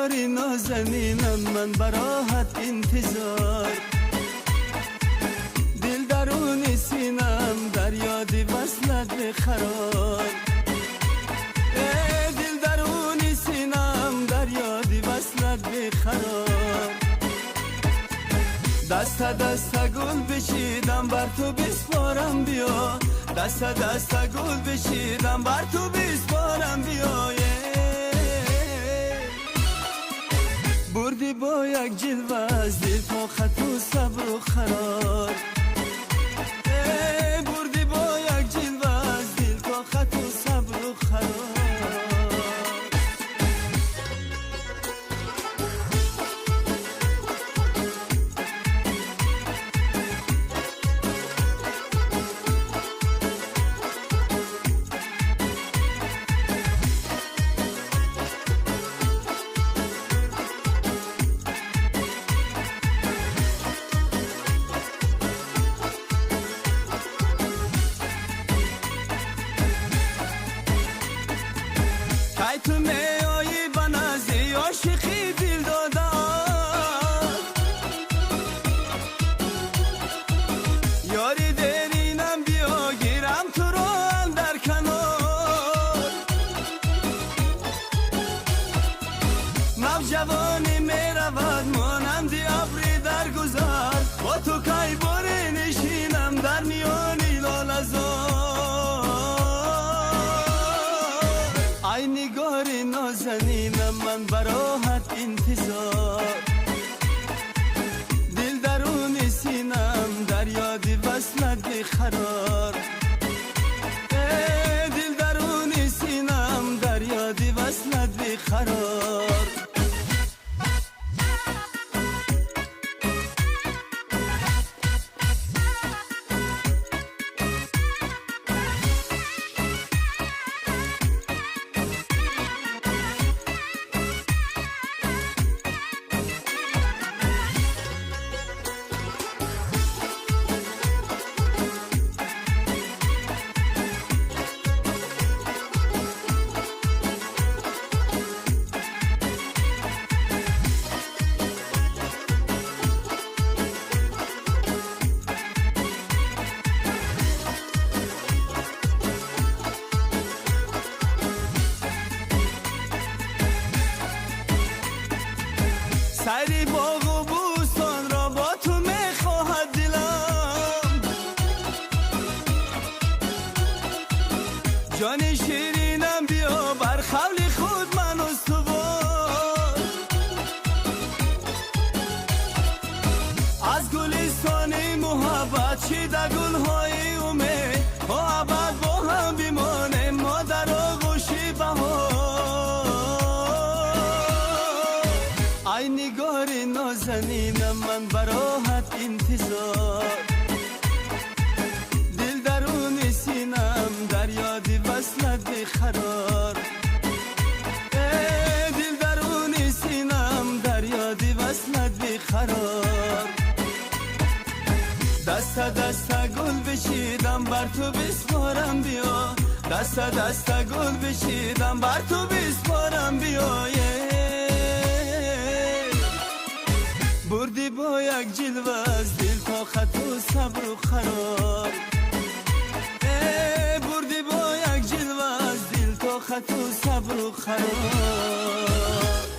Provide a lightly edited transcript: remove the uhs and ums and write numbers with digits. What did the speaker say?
نگاری نازنینم من براحت انتظار، دل درون سینم در یاد وصلت بخرار، دل درون سینم در یاد وصلت بخرار. دست دست گل بچیدم بر تو بسپارم بیا، دست دست گل بچیدم بر تو بسپارم بیا. بردی با یک جلوه از دل تا خط و صبر و قرار، بردی با یک جلوه از دل تا خط و صبر و قرار. ای تو میایی به نزدی عاشقی دل دادم، یاری درینم بیا گیرم تو رو اندر کنار. نوجوانی میرود مانندی ابری در گذر، با تو کی باره نشینم در میانی لاله‌زار. ای نگاری نازنینم من براحت انتظار، دل درون سینم در یاد وصلت بخرار، دل درون سینم در یاد وصلت بخرار. سری باغ و بوستان را با تو میخواهد دلم، جان شیرینم بیا بر خول خود من استوار. از گلستان محبت چیده گلهای امید، تا ابد با هم بمانیم ما در آغوش بهار. ای نگاری نازنینم من براحت انتظار، دل درون سینم در یاد وصلت بخرار، دل درون سینم در یاد وصلت بخرار. دست دست گل بچیدم بر تو بسپارم بیا، دست دست گل بچیدم بر تو بسپارم بیا. بردی با یک جلوه از دل تا خط و صبر و قرار، بردی با یک جلوه از دل تا خط و صبر و قرار.